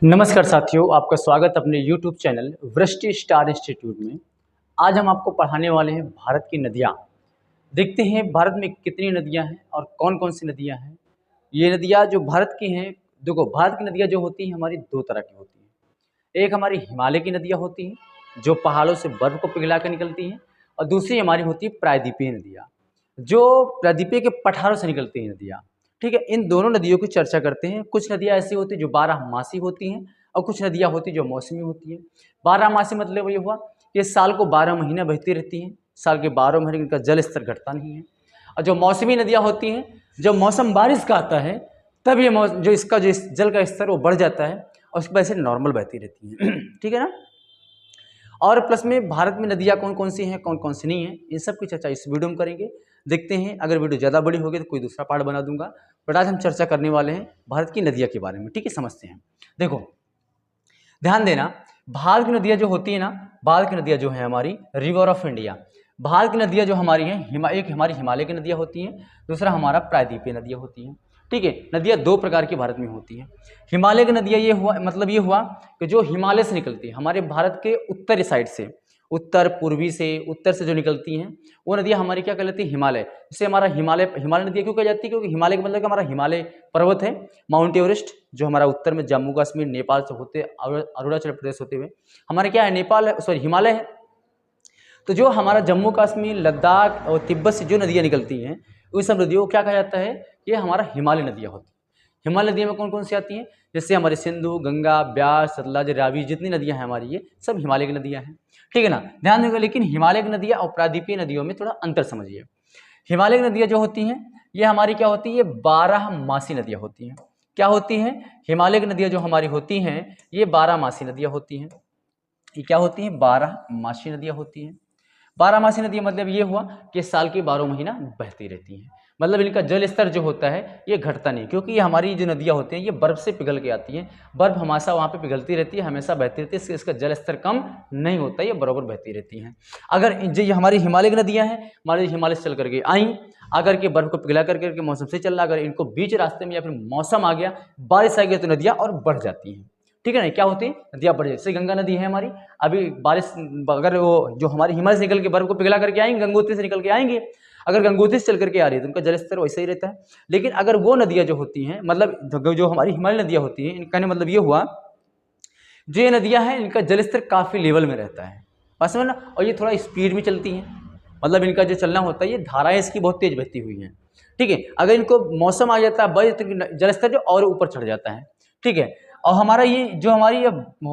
नमस्कार साथियों, आपका स्वागत अपने YouTube चैनल वृष्टि स्टार इंस्टीट्यूट में। आज हम आपको पढ़ाने वाले हैं भारत की नदियाँ। देखते हैं भारत में कितनी नदियाँ हैं और कौन कौन सी नदियाँ हैं। ये नदियाँ जो भारत की हैं, देखो भारत की नदियाँ जो होती हैं हमारी दो तरह की होती हैं। एक हमारी हिमालय की नदियाँ होती हैं जो पहाड़ों से बर्फ को पिघला कर निकलती हैं, और दूसरी हमारी होती है प्रायद्वीपीय नदियाँ जो प्रायद्वीपीय के पठारों से निकलती हैं नदियाँ। ठीक है, इन दोनों नदियों की चर्चा करते हैं। कुछ नदियाँ ऐसी होती हैं जो 12 मासी होती हैं और कुछ नदियाँ होती हैं जो मौसमी होती हैं। 12 मासी मतलब ये हुआ कि साल को 12 महीने बहती रहती हैं, साल के 12 महीने इनका जल स्तर घटता नहीं है। और जो मौसमी नदियाँ होती हैं, जब मौसम बारिश का आता है तब ये जो इसका जो जल का स्तर वो बढ़ जाता है और उसकी वजह से नॉर्मल बहती रहती है। ठीक है ना। और प्लस में भारत में नदियाँ कौन कौन सी हैं, कौन कौन सी नहीं हैं, इन सब की चर्चा इस वीडियो में करेंगे। देखते हैं, अगर वीडियो ज़्यादा बड़ी होगी तो कोई दूसरा पार्ट बना दूंगा, बट आज हम चर्चा करने वाले हैं भारत की नदियाँ के बारे में। ठीक है, समझते हैं। देखो, ध्यान देना, भारत की नदियाँ जो होती है ना, भारत की नदियाँ जो है हमारी रिवर ऑफ इंडिया। भारत की नदियाँ जो हमारी हैं, एक हमारी हिमालय की नदियाँ होती हैं, दूसरा हमारा प्रायद्वीपीय नदियाँ होती हैं। ठीक है, नदियाँ दो प्रकार की भारत में होती हैं। हिमालय की नदियाँ ये हुआ, मतलब ये हुआ कि जो हिमालय से निकलती है, हमारे भारत के उत्तरी साइड से, उत्तर पूर्वी से, उत्तर से जो निकलती हैं वो नदियाँ हमारी क्या कहलाती है, हिमालय। इससे हमारा हिमालय हिमालय नदियाँ क्यों कही जाती है, क्योंकि हिमालय का मतलब हमारा हिमालय पर्वत है, माउंट एवरेस्ट जो हमारा उत्तर में जम्मू कश्मीर नेपाल से होते अरुणाचल प्रदेश होते हुए हमारे क्या है, नेपाल है, सॉरी हिमालय है। तो जो हमारा जम्मू कश्मीर लद्दाख और तिब्बत से जो नदियाँ निकलती हैं उन सब नदियों को क्या कहा जाता है, ये हमारा हिमालय नदियाँ होती हैं। हिमालय नदियों में कौन कौन सी आती हैं, जैसे हमारी सिंधु, गंगा, ब्यास, सतलज, रावी, जितनी नदियाँ हैं हमारी ये सब हिमालय की नदियाँ हैं। ठीक है ना, ध्यान देंगे। लेकिन हिमालय की नदियाँ और प्रायद्वीपीय नदियों में थोड़ा अंतर समझिए। हिमालय की नदियाँ जो होती हैं ये हमारी क्या होती है, 12 मासी नदियाँ होती हैं। क्या होती हैं, हिमालय की नदियाँ जो हमारी होती हैं ये 12 मासी नदियाँ होती हैं। ये क्या होती हैं, 12 मासी नदियाँ होती हैं। 12 मासी नदियाँ मतलब ये हुआ कि साल के 12 महीना बहती रहती हैं। मतलब इनका जल स्तर जो होता है ये घटता नहीं, क्योंकि ये हमारी जो नदियाँ होती हैं ये बर्फ से पिघल के आती हैं। बर्फ हमेशा वहाँ पे पिघलती रहती है, हमेशा बहती रहती है, इससे इसका जल स्तर कम नहीं होता, ये बराबर बहती रहती हैं। अगर जो ये हमारी हिमालय की नदियाँ हैं, हमारे हिमालय से चल करके आई, अगर के बर्फ को पिघला करके मौसम से चल रहा, अगर इनको बीच रास्ते में या फिर मौसम आ गया, बारिश आ गई, तो नदियाँ और बढ़ जाती हैं। ठीक है ना, क्या होती है, नदियाँ बढ़ जाती है। जैसे गंगा नदी है हमारी, अभी बारिश अगर वो जो हमारी हिमालय से निकल के बर्फ को पिघला करके आएंगे, गंगोत्री से निकल के आएंगे, अगर गंगोत्री से चल करके आ रही है तो उनका जलस्तर वैसे ही रहता है। लेकिन अगर वो नदियाँ जो होती हैं, मतलब जो हमारी हिमालय नदियाँ होती हैं, इनका मतलब ये हुआ जो ये नदियाँ हैं इनका जलस्तर काफ़ी लेवल में रहता है, बस में ना, और ये थोड़ा स्पीड में चलती हैं। मतलब इनका जो चलना होता है, ये धाराएं इसकी बहुत तेज बहती हुई हैं। ठीक है, अगर इनको मौसम आ जाता है बड़े, तो जलस्तर जो और ऊपर चढ़ जाता है। ठीक है, और हमारा ये जो हमारी ये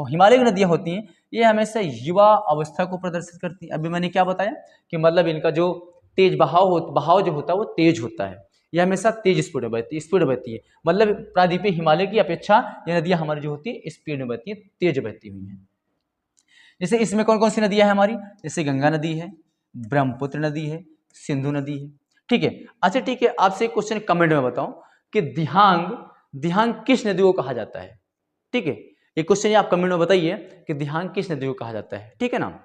हिमालय की नदियाँ होती हैं ये हमेशा युवा अवस्था को प्रदर्शित करती हैं। अभी मैंने क्या बताया कि मतलब इनका जो तेज बहाव जो होता है वो तेज होता है, ये हमेशा तेज स्पीड में बहती है। मतलब प्रायद्वीपीय हिमालय की अपेक्षा ये नदियाँ हमारी जो होती है स्पीड में बहती है, तेज बहती हुई हैं। जैसे इसमें कौन कौन सी नदियाँ हैं हमारी, जैसे गंगा नदी है, ब्रह्मपुत्र नदी है, सिंधु नदी है। ठीक है, अच्छा ठीक है, आपसे एक क्वेश्चन कमेंट में बताओ कि दिहांग दिहांग किस नदी को कहा जाता है। ठीक है, ये क्वेश्चन आप कमेंट में बताइए कि दिहांग किस नदी को कहा जाता है। ठीक है ना।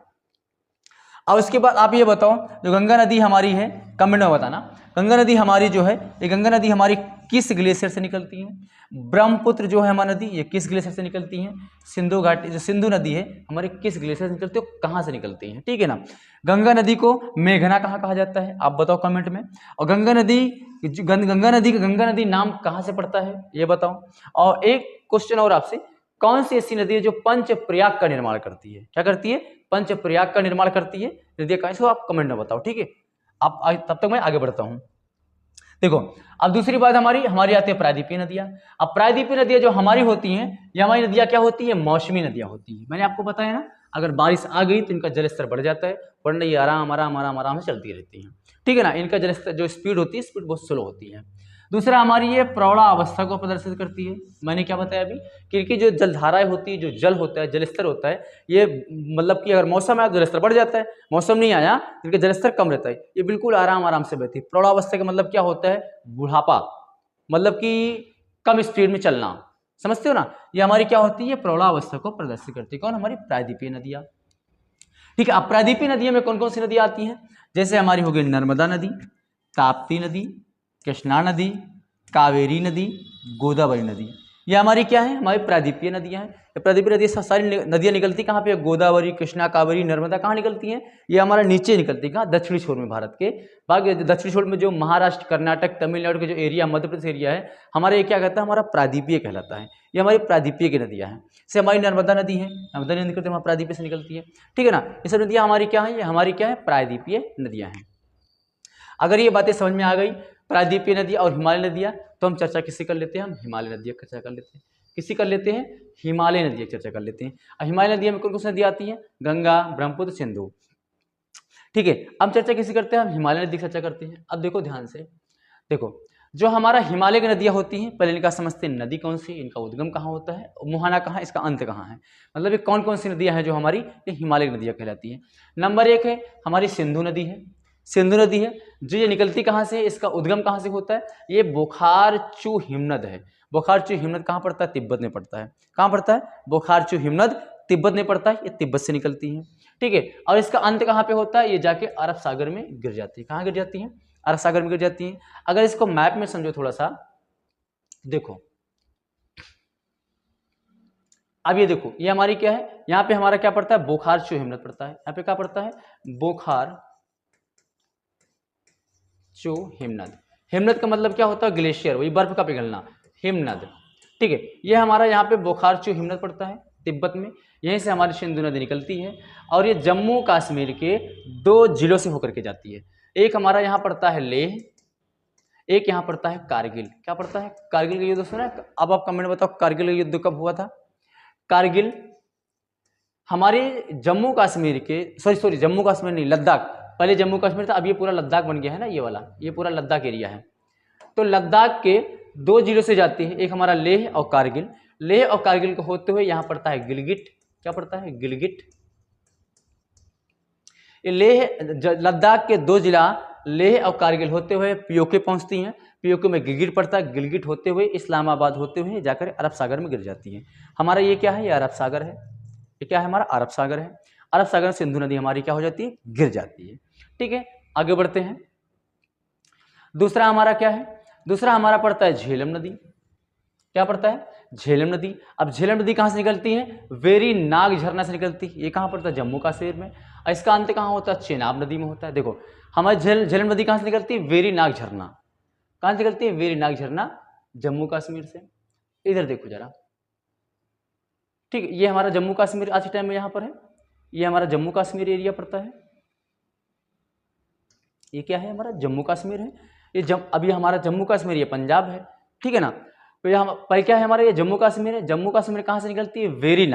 अब उसके बाद आप ये बताओ, जो गंगा नदी हमारी है, कमेंट में बताना, गंगा नदी हमारी जो है, ये गंगा नदी हमारी किस ग्लेशियर से निकलती है। ब्रह्मपुत्र जो है हमारी नदी, ये किस ग्लेशियर से निकलती है। सिंधु घाटी जो सिंधु नदी है हमारी किस ग्लेशियर से निकलती है, कहाँ से निकलती है। ठीक है ना। गंगा नदी को मेघना कहाँ कहा जाता है, आप बताओ कमेंट में। और गंगा नदी गंगा नदी नाम कहाँ से पड़ता है ये बताओ। और एक क्वेश्चन और आपसे, कौन सी ऐसी नदी है जो पंच प्रयाग का निर्माण करती है, क्या करती है, पंच प्रयाग का निर्माण करती है। नदियाँ कहाँ से, आप कमेंट में बताओ। ठीक है, आप तब तक मैं आगे बढ़ता हूँ। देखो, अब दूसरी बात हमारी आती है प्रायद्वीपीय नदियाँ। अब प्रायद्वीपीय नदियाँ जो हमारी होती हैं, ये हमारी नदियाँ क्या होती है, मौसमी नदियाँ होती हैं। मैंने आपको बताया ना, अगर बारिश आ गई तो इनका जलस्तर बढ़ जाता है, वरना ये आराम आराम आराम आराम से चलती रहती हैं। ठीक है ना, इनका जलस्तर जो स्पीड होती है, स्पीड बहुत स्लो होती है। दूसरा हमारी ये प्रौढ़ा अवस्था को प्रदर्शित करती है। मैंने क्या बताया अभी कि इनकी जो जलधाराएं होती है, जो जल होता है, जलस्तर होता है, ये मतलब कि अगर मौसम आया तो जलस्तर बढ़ जाता है, मौसम नहीं आया तो इनका जलस्तर कम रहता है, ये बिल्कुल आराम आराम से बहती है। प्रौढ़ावस्था का मतलब क्या होता है, बुढ़ापा, मतलब कि कम स्पीड में चलना, समझते हो ना। ये हमारी क्या होती है, प्रौढ़ावस्था को प्रदर्शित करती है। कौन, हमारी प्रायद्वीपीय नदियाँ। ठीक है, अब प्रायद्वीपीय नदियों में कौन कौन सी नदियाँ आती हैं, जैसे हमारी हो गई नर्मदा नदी, ताप्ती नदी, कृष्णा नदी, कावेरी नदी, गोदावरी नदी। ये हमारी क्या है, हमारी प्रायद्वीपीय नदियां हैं। ये प्रायद्वीपीय नदी सारी नदियां निकलती कहाँ पे, गोदावरी, कृष्णा, कावेरी, नर्मदा कहाँ निकलती हैं, ये हमारा नीचे निकलती है, कहाँ, दक्षिणी छोर में भारत के। बाकी दक्षिणी छोर में जो महाराष्ट्र, कर्नाटक, तमिलनाडु के जो एरिया, मध्य प्रदेश एरिया है, हमारा ये क्या कहता है, हमारा प्रायद्वीपीय कहलाता है। ये हमारी प्रायद्वीपीय की नदियां हैं। जैसे हमारी नर्मदा नदी है, नर्मदा नदी निकलती है, हमारा प्रायद्वीपीय से निकलती है, ठीक है ना। ये सब नदियां हमारी क्या है, ये हमारी क्या है, प्रायद्वीपीय नदियां हैं। अगर ये बातें समझ में आ गई, प्रायद्वीपीय नदियां और हिमालय नदियां, तो हम चर्चा किससे कर लेते हैं, हम हिमालय नदियों की चर्चा कर लेते हैं। किसी कर लेते हैं, हिमालय नदियों की चर्चा कर लेते हैं। और हिमालय नदियों में कौन कौन सी नदी आती हैं, गंगा, ब्रह्मपुत्र, सिंधु, ठीक है। अब चर्चा किसी करते हैं, हम हिमालय नदी की चर्चा करते हैं। अब देखो ध्यान से, देखो जो हमारा हिमालय की नदियां होती हैं, पहले इनका समझते हैं, नदी कौन सी, इनका उद्गम कहाँ होता है, मुहाना कहाँ, इसका अंत कहाँ है, मतलब ये कौन कौन सी नदियां हैं जो हमारी ये हिमालय की नदियां कहलाती हैं। नंबर 1 है हमारी सिंधु नदी है। सिंधु नदी है जो ये निकलती कहाँ से, इसका उद्गम कहाँ से होता है, ये बोखारचू हिमनद है। बोखारचू हिमनद कहाँ पड़ता है, तिब्बत में पड़ता है। कहाँ पड़ता है, बोखारचू हिमनद तिब्बत में पड़ता है, ये तिब्बत से निकलती है, ठीक है। और इसका अंत कहाँ पे होता है, ये जाके अरब सागर में गिर जाती है। कहाँ गिर जाती है, अरब सागर में गिर जाती है। अगर इसको मैप में समझो थोड़ा सा, देखो अब ये देखो, ये हमारी क्या है, यहाँ पे हमारा क्या पड़ता है, बोखारचू हिमनद पड़ता है। यहाँ पे क्या पड़ता है, बोखारचू हिमनद। हिमनद का मतलब क्या होता है, ग्लेशियर, वही बर्फ का पिघलना, हिमनद, ठीक है। ये हमारा यहाँ पे बोखारचू हिमनद पड़ता है तिब्बत में, यहीं से हमारी सिंधु नदी निकलती है। और ये जम्मू कश्मीर के 2 जिलों से होकर के जाती है। एक हमारा यहाँ पड़ता है लेह, एक यहाँ पड़ता है कारगिल। क्या पड़ता है, कारगिल का युद्ध सुना है। अब आप कमेंट बताओ कारगिल का युद्ध कब हुआ था। कारगिल हमारे जम्मू कश्मीर के, सॉरी जम्मू कश्मीर नहीं, लद्दाख, पहले जम्मू कश्मीर था, अब ये पूरा लद्दाख बन गया है ना, ये वाला, ये पूरा लद्दाख एरिया है। तो लद्दाख के 2 जिलों से जाती है, एक हमारा लेह और कारगिल। लेह और कारगिल को होते हुए यहाँ पड़ता है गिलगिट। क्या पड़ता है, गिलगिट। लेह लद्दाख के 2 जिला लेह और कारगिल होते हुए पीओके पहुंचती हैं। पीओके में गिलगिट पड़ता है, गिलगिट होते हुए इस्लामाबाद होते हुए जाकर अरब सागर में गिर जाती है। हमारा ये क्या है, ये अरब सागर है। ये क्या है, हमारा अरब सागर है। अरब सागर में सिंधु नदी हमारी क्या हो जाती है, गिर जाती है, ठीक है। आगे बढ़ते हैं। दूसरा हमारा क्या है, दूसरा हमारा पड़ता है झेलम नदी। क्या पड़ता है, झेलम नदी। अब झेलम नदी कहाँ से निकलती है, वेरी नाग झरना से निकलती है। ये कहाँ पड़ता है, जम्मू कश्मीर में। और इसका अंत कहाँ होता है, चेनाब नदी में होता है। देखो हमारी झेलम नदी कहाँ से निकलती है, वेरी नाग झरना। कहाँ से निकलती है, वेरी नाग झरना, जम्मू कश्मीर से। इधर देखो जरा, ठीक है। ये हमारा जम्मू कश्मीर आज के टाइम में यहाँ पर है, ये हमारा जम्मू कश्मीर एरिया पड़ता है। ये क्या है, हमारा जम्मू कश्मीर है। ये अभी हमारा जम्मू कश्मीर, ये पंजाब है, ठीक है ना। तो यहाँ पर क्या है हमारा, ये जम्मू कश्मीर है। जम्मू कश्मीर कहाँ से निकलती है, वेरी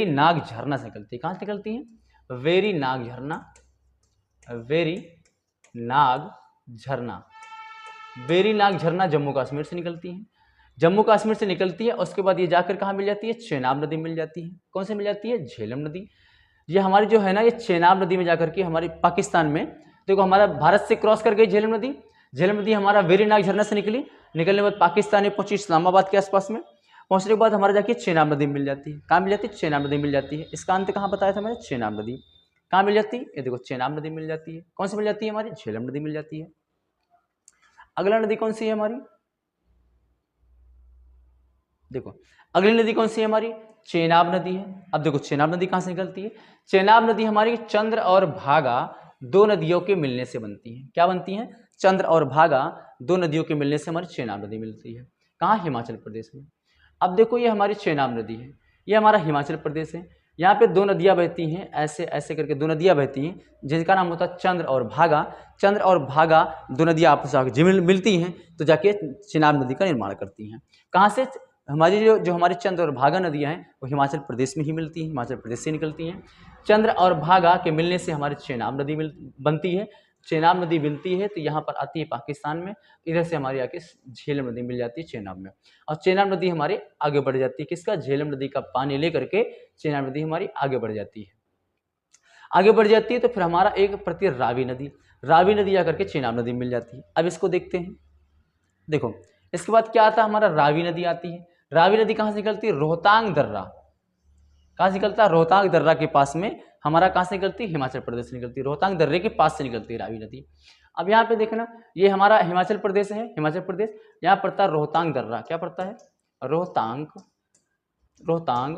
नाग झरना से निकलती है। कहाँ से निकलती है, वेरी नाग झरना, वेरी नाग झरना। वेरी नाग झरना जम्मू कश्मीर से निकलती है। जम्मू कश्मीर से निकलती है, उसके बाद ये जाकर कहाँ मिल जाती है, चेनाब नदी मिल जाती है। कौन से मिल जाती है, झेलम नदी। ये हमारी जो है ना, ये चेनाब नदी में जाकर के हमारी पाकिस्तान में, देखो हमारा भारत से क्रॉस कर गई झेलम नदी। झेलम नदी हमारा वेरी नाग झरना से निकली, निकलने के बाद पाकिस्तान में पहुंची, इस्लामाबाद के आसपास में पहुंचने के बाद हमारा जाके चेनाब नदी मिल जाती है। कहाँ मिल जाती है, चेनाब नदी मिल जाती है। इसका अंत कहाँ बताया था मैंने, चेनाब नदी। कहाँ मिल जाती है, ये देखो चेनाब नदी मिल जाती है। कौन सी मिल जाती है, हमारी झेलम नदी मिल जाती है। अगला नदी कौन सी है हमारी, देखो अगली नदी कौन सी है हमारी, चेनाब नदी है। अब देखो चेनाब नदी कहाँ से निकलती है, चेनाब नदी हमारी चंद्र और भागा 2 नदियों के मिलने से बनती है। क्या बनती है, चंद्र और भागा 2 नदियों के मिलने से हमारी चेनाब नदी मिलती है। कहाँ, हिमाचल प्रदेश में। अब देखो ये हमारी चेनाब नदी है, ये हमारा हिमाचल प्रदेश है। यहाँ पे 2 नदियाँ बहती हैं, ऐसे ऐसे करके 2 नदियाँ बहती हैं, जिनका नाम होता है चंद्र और भागा। चंद्र और भागा 2 नदियाँ आपस में मिलती हैं तो जाके चेनाब नदी का निर्माण करती हैं। कहाँ से, हमारी जो हमारी चंद्र और भागा नदियाँ हैं वो हिमाचल प्रदेश में ही मिलती हैं, हिमाचल प्रदेश से निकलती हैं। चंद्र और भागा के मिलने से हमारी चेनाब नदी बनती है। चेनाब नदी मिलती है तो यहाँ पर आती है पाकिस्तान में, इधर से हमारी आके झेलम नदी मिल जाती है चेनाब में। और चेनाब नदी हमारे आगे बढ़ जाती है, किसका, झेलम नदी का पानी लेकर के चेनाब नदी हमारी आगे बढ़ जाती है। आगे बढ़ जाती है तो फिर हमारा एक पड़ती है रावी नदी। रावी नदी आकर के चेनाब नदी मिल जाती है। अब इसको देखते हैं, देखो इसके बाद क्या आता है, हमारा रावी नदी आती है। रावी नदी कहाँ से निकलती है, रोहतांग दर्रा। कहाँ से निकलता है, रोहतांग दर्रा के पास में हमारा, कहाँ से निकलती है, हिमाचल प्रदेश से निकलती है। रोहतांग दर्रे के पास से निकलती है रावी नदी। अब यहाँ पे देखना, ये हमारा हिमाचल प्रदेश है, हिमाचल प्रदेश, यहाँ पड़ता है रोहतांग दर्रा। क्या पड़ता है, रोहतांग रोहतांग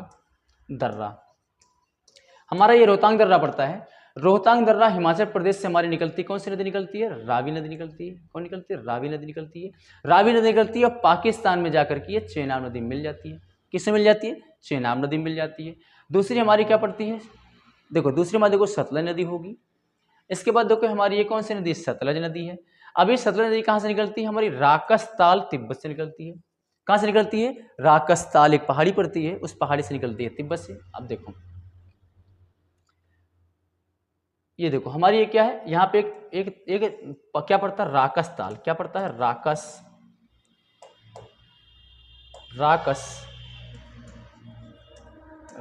दर्रा। हमारा ये रोहतांग दर्रा पड़ता है। रोहतांग दर्रा हिमाचल प्रदेश से हमारी निकलती, कौन सी नदी निकलती है? रावी नदी निकलती है। कौन निकलती है? रावी नदी निकलती है। रावी नदी निकलती है और पाकिस्तान में जाकर के ये चेनाब नदी मिल जाती है। किससे मिल जाती है? चेनाब नदी मिल जाती है। दूसरी हमारी क्या पड़ती है? देखो दूसरी हमारी देखो सतलज नदी होगी। इसके बाद देखो हमारी ये कौन सी नदी? सतलज नदी है। अब ये सतलज नदी कहाँ से निकलती है? हमारी राकसताल तिब्बत से निकलती है। कहाँ से निकलती है? राकसताल एक पहाड़ी पड़ती है, उस पहाड़ी से निकलती है, तिब्बत से। अब देखो ये देखो हमारी ये क्या है, यहाँ पे एक क्या पड़ता है? राकसताल। क्या पड़ता है?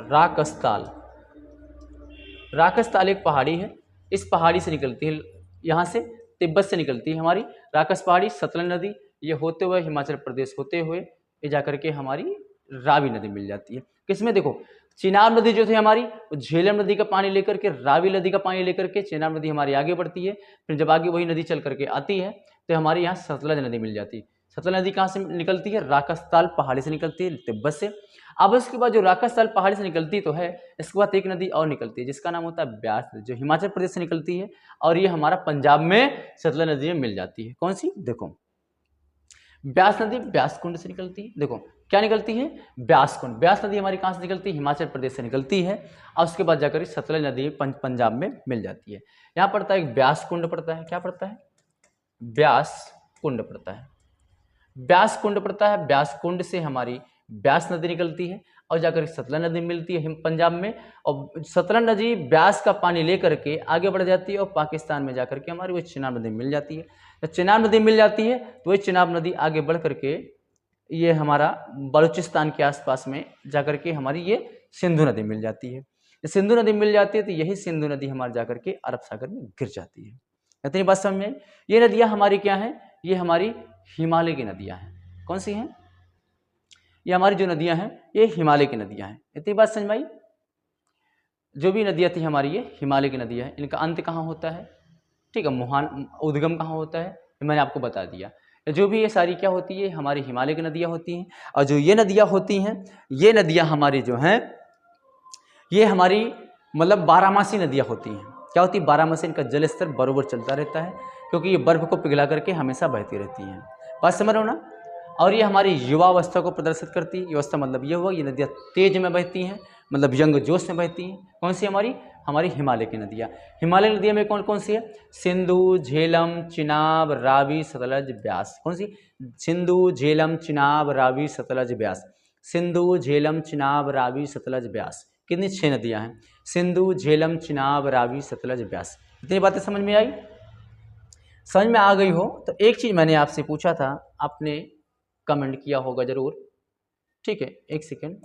राकसताल। राकसताल एक पहाड़ी है, इस पहाड़ी से निकलती है, यहाँ से तिब्बत से निकलती है हमारी राकस पहाड़ी। सतलज नदी ये होते हुए हिमाचल प्रदेश होते हुए ये जाकर के हमारी रावी नदी मिल जाती है। किसमें? देखो चिनाब नदी जो थी हमारी, झेलम नदी का पानी लेकर के, रावी नदी का पानी लेकर के चिनाब नदी हमारी आगे बढ़ती है। फिर जब आगे वही नदी चल करके आती है तो हमारी यहाँ सतलज नदी मिल जाती है। सतलज नदी कहाँ से निकलती है? राकसताल पहाड़ी से निकलती है, तिब्बत से। अब उसके बाद जो राकसताल पहाड़ी से निकलती तो है, इसके बाद एक नदी और निकलती है जिसका नाम होता है ब्यास नदी, जो हिमाचल प्रदेश से निकलती है और ये हमारा पंजाब में सतलज नदी में मिल जाती है। कौन सी? देखो ब्यास नदी ब्यास कुंड से निकलती है। देखो क्या निकलती है? ब्यास कुंड। ब्यास नदी हमारी कहाँ से निकलती है? हिमाचल प्रदेश से निकलती है और उसके बाद जाकर सतलज नदी पंजाब में मिल जाती है। यहाँ पड़ता है एक ब्यास कुंड पड़ता है। क्या पड़ता है? ब्यास कुंड पड़ता है। ब्यास कुंड पड़ता है। ब्यास कुंड से हमारी ब्यास नदी निकलती है और जाकर सतलज नदी मिलती है पंजाब में, और सतलज नदी ब्यास का पानी लेकर के आगे बढ़ जाती है और पाकिस्तान में जाकर के हमारी वो चिनाब नदी मिल जाती है। जब चिनाब नदी मिल जाती है तो वही चिनाब नदी आगे बढ़ करके ये हमारा बलूचिस्तान के आसपास में जाकर के हमारी ये सिंधु नदी मिल जाती है। सिंधु नदी मिल जाती है तो यही सिंधु नदी हमारे जाकर के अरब सागर में गिर जाती है। इतनी बात समझ में? ये नदियाँ हमारी क्या हैं? ये हमारी हिमालय की नदियाँ हैं। कौन सी हैं? ये हमारी जो नदियाँ हैं ये हिमालय की नदियाँ हैं। इतनी बात समझ में आई? जो भी नदियाँ थी हमारी ये हिमालय की नदियाँ हैं। इनका अंत कहाँ होता है? ठीक है, मुहान उद्गम कहाँ होता है मैंने आपको बता दिया। जो भी ये सारी क्या होती है हमारी हिमालय की नदियाँ होती हैं। और जो ये नदियाँ होती हैं ये नदियाँ हमारी जो हैं ये हमारी मतलब बारहमासी नदियाँ होती हैं। क्या होती है? बारहमासी। इनका जल स्तर बराबर चलता रहता है क्योंकि ये बर्फ को पिघला करके हमेशा बहती रहती हैं। बात समझ रहे हो ना? और ये हमारी युवावस्था को प्रदर्शित करती है। युवावस्था मतलब ये हुआ ये नदियाँ तेज में बहती हैं, मतलब यंग जोश में बहती हैं। कौन सी? हमारी हिमालय की नदियाँ। हिमालय नदियों में कौन कौन सी है? सिंधु, झेलम, चिनाब, रावी, सतलज, ब्यास। कौन सी? सिंधु, झेलम, चिनाब, रावी, सतलज, ब्यास। सिंधु, झेलम, चिनाब, रावी, सतलज, ब्यास। कितनी? 6 नदियाँ हैं। सिंधु, झेलम, चिनाब, रावी, सतलज, ब्यास। इतनी बातें समझ में आई? समझ में आ गई हो तो एक चीज़ मैंने आपसे पूछा था, आपने कमेंट किया होगा जरूर। ठीक है, एक सेकेंड।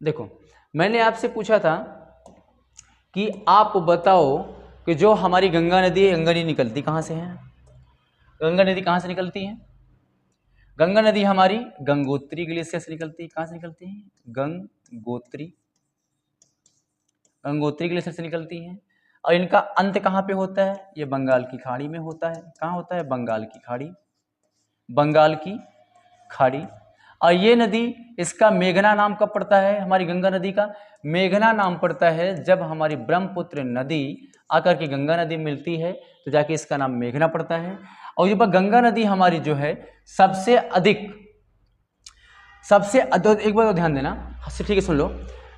देखो मैंने आपसे पूछा था कि आप बताओ कि जो हमारी गंगा नदी है, गंगा नदी निकलती कहाँ से है? गंगा नदी कहाँ से निकलती है? गंगा नदी हमारी गंगोत्री ग्लेशियर से निकलती है। कहाँ से निकलती है? गंगोत्री ग्लेशियर से निकलती है। और इनका अंत कहाँ पे होता है? ये बंगाल की खाड़ी में होता है। कहाँ होता है? बंगाल की खाड़ी। और ये नदी, इसका मेघना नाम कब पड़ता है? हमारी गंगा नदी का मेघना नाम पड़ता है जब हमारी ब्रह्मपुत्र नदी आकर के गंगा नदी मिलती है तो जाके इसका नाम मेघना पड़ता है। और ये गंगा नदी हमारी जो है सबसे अधिक एक बार ध्यान देना, ठीक है सुन लो।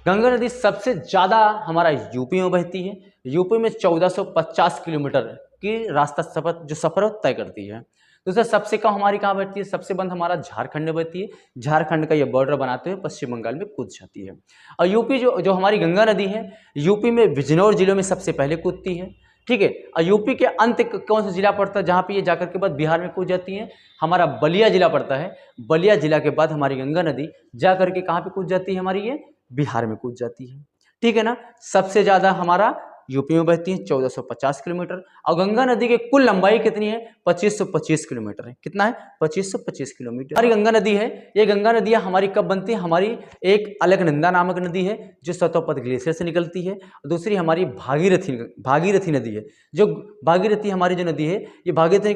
गंगा नदी सबसे ज़्यादा हमारा यूपी में बहती है। यूपी में 1450 किलोमीटर की रास्ता सफ़र तय करती है। दूसरा सबसे कम हमारी कहाँ बहती है? सबसे बंद हमारा झारखंड में बहती है। झारखंड का ये बॉर्डर बनाते हुए पश्चिम बंगाल में कूद जाती है। और यूपी जो हमारी गंगा नदी है यूपी में बिजनौर जिलों में सबसे पहले कूदती है। ठीक है, और यूपी के अंत कौन सा जिला पड़ता है जहाँ पे ये जाकर के बाद बिहार में कूद जाती है? हमारा बलिया जिला पड़ता है। बलिया जिला के बाद हमारी गंगा नदी जा करके कहाँ पे कूद जाती है? हमारी ये बिहार में कूद जाती है। ठीक है ना? सबसे ज़्यादा हमारा यूपी में बहती है 1450 किलोमीटर। और गंगा नदी की कुल लंबाई कितनी है? 2525 किलोमीटर है। कितना है? 2525 किलोमीटर। हमारी गंगा नदी है, ये गंगा नदियाँ हमारी कब बनती है? हमारी एक अलकनंदा नामक नदी है जो सतोपत ग्लेशियर से निकलती है, और दूसरी हमारी भागीरथी नदी है। जो भागीरथी हमारी जो नदी है, ये भागीरथी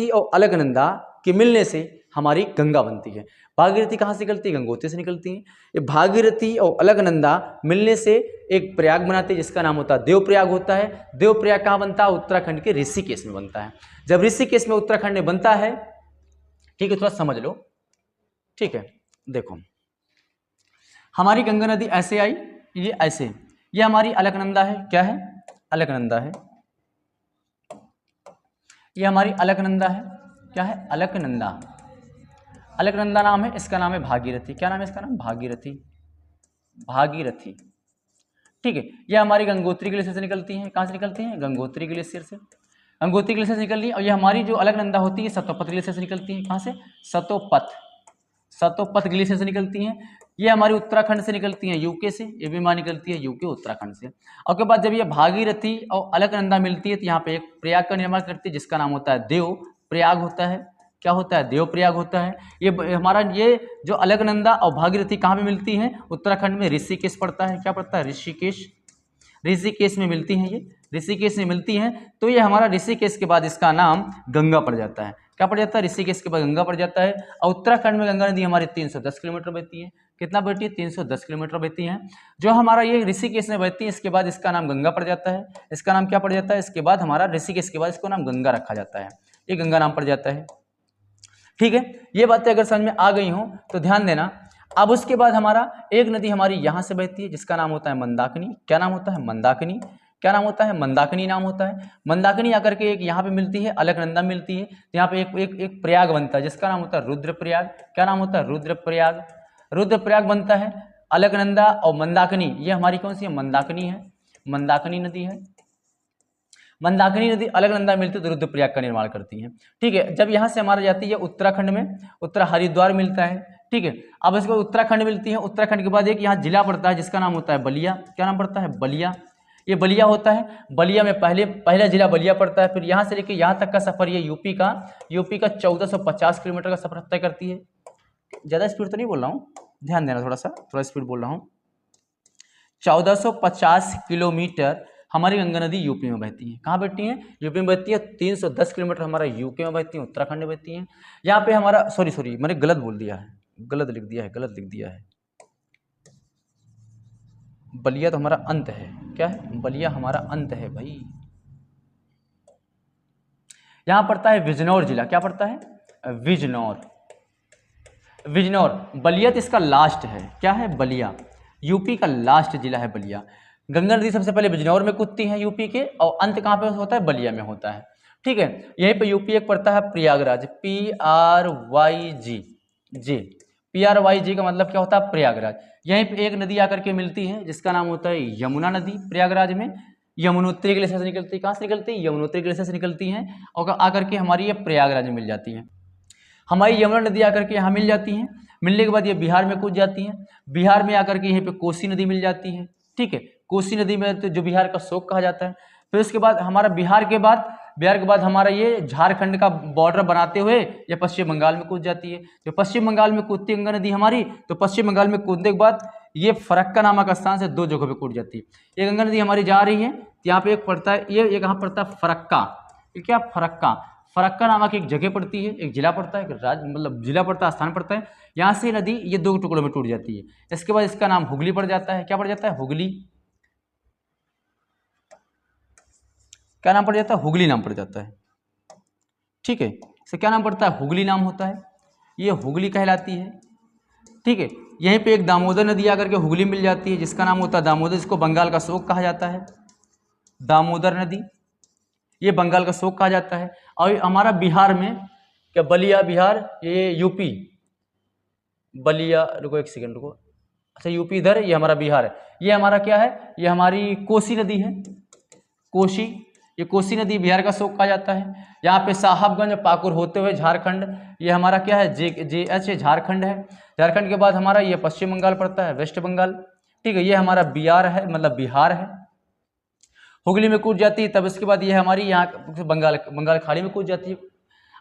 और अलकनंदा के मिलने से हमारी गंगा बनती है। भागीरथी कहाँ से निकलती है? गंगोत्री से निकलती है। ये भागीरथी और अलकनंदा मिलने से एक प्रयाग बनाते हैं जिसका नाम होता है देवप्रयाग होता है। देवप्रयाग कहाँ बनता है? उत्तराखंड के ऋषिकेश में बनता है। जब ऋषिकेश में उत्तराखंड में बनता है, ठीक है, थोड़ा समझ लो, ठीक है। देखो हमारी गंगा नदी ऐसे आई, ये ऐसे, ये हमारी अलकनंदा है। क्या है? अलकनंदा है। ये हमारी अलकनंदा है। क्या है? अलकनंदा। अलकनंदा नाम है, इसका नाम है भागीरथी। क्या नाम है इसका? नाम भागीरथी। भागीरथी, ठीक है। ये हमारी गंगोत्री ग्लेशियर से निकलती हैं। कहाँ से निकलती हैं? गंगोत्री ग्लेशियर से। गंगोत्री ग्लेशियर से निकल रही है। और ये हमारी जो अलकनंदा होती है सतोपत ग्लेशियर से निकलती है। कहाँ से? सतोपत ग्लेशियर से निकलती हैं। ये हमारी उत्तराखंड से निकलती हैं, यूके से। ये भी हमारी निकलती है यूके, उत्तराखंड से। और के बाद जब ये भागीरथी और अलकनंदा मिलती है तो यहाँ पे एक प्रयाग का निर्माण करती है जिसका नाम होता है देव प्रयाग होता है। क्या होता है? देव प्रयाग होता है। ये हमारा ये जो अलकनंदा और भागीरथी कहाँ पे मिलती हैं? उत्तराखंड में ऋषिकेश पड़ता है। क्या पड़ता है? ऋषिकेश। ऋषिकेश में मिलती हैं, ये ऋषिकेश में मिलती हैं। तो ये हमारा ऋषिकेश के बाद इसका नाम गंगा पड़ जाता है। क्या पड़ जाता है? ऋषिकेश के बाद गंगा पड़ जाता है। और उत्तराखंड में गंगा नदी हमारी 310 किलोमीटर बहती है। कितना बहती है? 310 किलोमीटर बहती है। जो हमारा ये ऋषिकेश में बहती है, इसके बाद इसका नाम गंगा पड़ जाता है। इसका नाम क्या पड़ जाता है? इसके बाद हमारा ऋषिकेश के बाद इसको नाम गंगा रखा जाता है। ये गंगा नाम पड़ जाता है, ठीक है। ये बातें अगर समझ में आ गई हों तो ध्यान देना। अब उसके बाद हमारा एक नदी हमारी यहाँ से बहती है जिसका नाम होता है मंदाकिनी। क्या नाम होता है? मंदाकिनी। क्या नाम होता है? मंदाकिनी नाम होता है। मंदाकिनी आकर के एक यहाँ पे मिलती है, अलकनंदा मिलती है, तो यहाँ पे एक प्रयाग बनता है जिसका नाम होता है रुद्रप्रयाग। क्या नाम होता है? रुद्रप्रयाग। रुद्रप्रयाग बनता है। अलकनंदा और मंदाकिनी, ये हमारी कौन सी है? मंदाकिनी है। मंदाकिनी नदी है। मंदाकिनी नदी अलकनंदा मिलती है तो रुद्रप्रयाग का निर्माण करती है, ठीक है। जब यहाँ से हमारा जाती है उत्तराखंड में, उत्तर हरिद्वार मिलता है, ठीक है। अब इसके बाद उत्तराखंड मिलती है। उत्तराखंड के बाद एक यहाँ जिला पड़ता है जिसका नाम होता है बलिया। क्या नाम पड़ता है? बलिया। ये बलिया होता है। बलिया में पहला जिला बलिया पड़ता है। फिर यहाँ से लेकर यहाँ तक का सफर ये यूपी का 1450 किलोमीटर का सफर तय करती है। ज़्यादा स्पीड तो नहीं बोल रहा हूँ, ध्यान देना, थोड़ा स्पीड बोल रहा हूँ। 1450 किलोमीटर हमारी गंगा नदी यूपी में बहती है। कहाँ बहती है? यूपी में बहती है। 310 किलोमीटर हमारा यूके में बहती है, उत्तराखंड में बहती है। यहाँ पे हमारा सॉरी मैंने गलत बोल दिया है, गलत लिख दिया है। बलिया तो हमारा अंत है। क्या है? बलिया हमारा अंत है भाई। यहाँ पड़ता है बिजनौर जिला। क्या पड़ता है? बिजनौर। बलिया तो इसका लास्ट है। क्या है? बलिया। यूपी का लास्ट जिला है बलिया। गंगा नदी सबसे पहले बिजनौर में कूदती है यूपी के, और अंत कहाँ पे होता है? बलिया में होता है, ठीक है। यहीं पे यूपी एक पड़ता है प्रयागराज। PRYG का मतलब क्या होता है? प्रयागराज। यहीं पे एक नदी आकर के मिलती है जिसका नाम होता है यमुना नदी। प्रयागराज में यमुनोत्री ग्लेशियर से निकलती है। कहाँ से निकलती है? यमुनोत्री ग्लेशियर से निकलती है और आकर के हमारी ये प्रयागराज में मिल जाती है। हमारी यमुना नदी आकर के यहाँ मिल जाती है। मिलने के बाद ये बिहार में कूद जाती है। बिहार में आकर के यहीं पे कोसी नदी मिल जाती है, ठीक है। कोसी नदी में तो जो बिहार का शोक कहा जाता है। फिर उसके बाद हमारा बिहार के बाद हमारा ये झारखंड का बॉर्डर बनाते हुए ये पश्चिम बंगाल में कूद जाती है। जो पश्चिम बंगाल में कूदती है गंगा नदी हमारी, तो पश्चिम बंगाल में कूदने के बाद ये फरक्का नामक स्थान से 2 जगहों पे कूद जाती है। ये गंगा नदी हमारी जा रही है, यहाँ पे एक पड़ता है, ये कहाँ पड़ता है? फरक्का। ये क्या? फरक्का नामक एक जगह पड़ती है, एक जिला पड़ता है, एक राज्य मतलब जिला पड़ता है, स्थान पड़ता है। यहाँ से नदी ये 2 टुकड़ों में टूट जाती है। इसके बाद इसका नाम हुगली पड़ जाता है। क्या पड़ जाता है? हुगली। क्या नाम पड़ जाता है? हुगली नाम पड़ जाता है, ठीक है। इसे क्या नाम पड़ता है? हुगली नाम होता है। ये हुगली कहलाती है, ठीक है। यहीं पे एक दामोदर नदी आकर के हुगली मिल जाती है जिसका नाम होता है दामोदर, जिसको बंगाल का शोक कहा जाता है। दामोदर नदी, ये बंगाल का शोक कहा जाता है। और हमारा बिहार में क्या? बलिया बिहार, ये यूपी। बलिया, रुको एक सेकंड रुको, अच्छा यूपी इधर, ये हमारा बिहार है। ये हमारा क्या है? ये हमारी कोसी नदी है, कोसी। ये कोसी नदी बिहार का शोक कहा जाता है। यहाँ पे साहबगंज पाकुर होते हुए झारखंड, ये हमारा क्या है? JH झारखंड है। झारखंड के बाद हमारा ये पश्चिम बंगाल पड़ता है, वेस्ट बंगाल। ठीक है, ये हमारा बिहार है, मतलब बिहार है, हुगली में कूद जाती है। तब इसके बाद ये हमारी यहाँ बंगाल खाड़ी में कूद जाती है।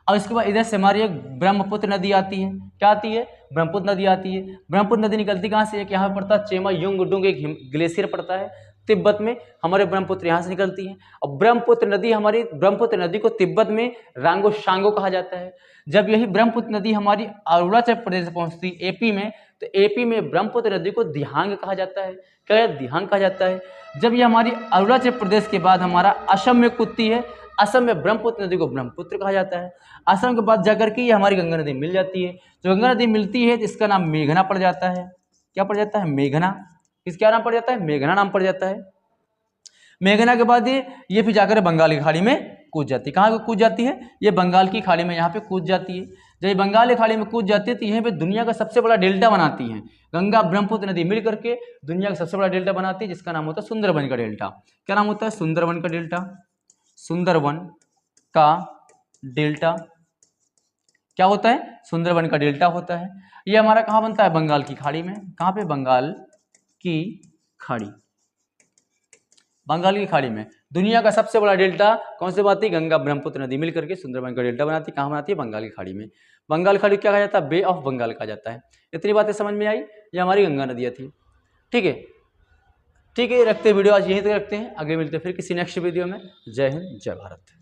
अब इसके बाद इधर से हमारी एक ब्रह्मपुत्र नदी आती है। क्या आती है? ब्रह्मपुत्र नदी आती है। ब्रह्मपुत्र नदी निकलती कहाँ से? एक यहाँ पड़ता है चेमा युंगडुंग, एक ग्लेशियर पड़ता है तिब्बत में, हमारे ब्रह्मपुत्र यहाँ से निकलती है। और ब्रह्मपुत्र नदी, हमारी ब्रह्मपुत्र नदी को तिब्बत में रांगो शांगो कहा जाता है। जब यही ब्रह्मपुत्र नदी हमारी अरुणाचल प्रदेश पहुँचती एपी में, तो एपी में ब्रह्मपुत्र नदी को दिहांग कहा जाता है। क्या? दिहांग कहा जाता है। जब ये हमारी अरुणाचल प्रदेश के बाद हमारा असम में कूदती है, असम में ब्रह्मपुत्र नदी को ब्रह्मपुत्र कहा जाता है। असम के बाद जाकर के ये हमारी गंगा नदी मिल जाती है। जो गंगा नदी मिलती है तो इसका नाम मेघना पड़ जाता है। क्या पड़ जाता है? मेघना। इसका नाम पड़ जाता है? मेघना नाम पड़ जाता है। मेघना के बाद ये फिर जाकर बंगाल की खाड़ी में कूद जाती है। कहाँ कूद जाती है? ये बंगाल की खाड़ी में यहाँ पे कूद जाती है। जब ये बंगाल की खाड़ी में कूद जाती है तो यहीं पे दुनिया का सबसे बड़ा डेल्टा बनाती है। गंगा ब्रह्मपुत्र नदी मिल करके दुनिया का सबसे बड़ा डेल्टा बनाती है, जिसका नाम होता है सुंदरबन का डेल्टा। क्या नाम होता है? सुंदरबन का डेल्टा। सुंदरबन का डेल्टा क्या होता है? सुंदरबन का डेल्टा होता है। ये हमारा कहाँ बनता है? बंगाल की खाड़ी में। कहाँ पे? बंगाल की खाड़ी। बंगाल की खाड़ी में दुनिया का सबसे बड़ा डेल्टा कौन से बनाती है? गंगा ब्रह्मपुत्र नदी मिल करके सुंदरबन का डेल्टा बनाती है। कहाँ बनाती है? बंगाल की खाड़ी में। बंगाल की खाड़ी क्या कहा जाता है? बे ऑफ बंगाल कहा जाता है। इतनी बातें समझ में आई? ये हमारी गंगा नदियाँ थी। ठीक है, ठीक है, रखते वीडियो आज यहीं तक रखते हैं। आगे मिलते हैं फिर किसी नेक्स्ट वीडियो में। जय हिंद, जय भारत।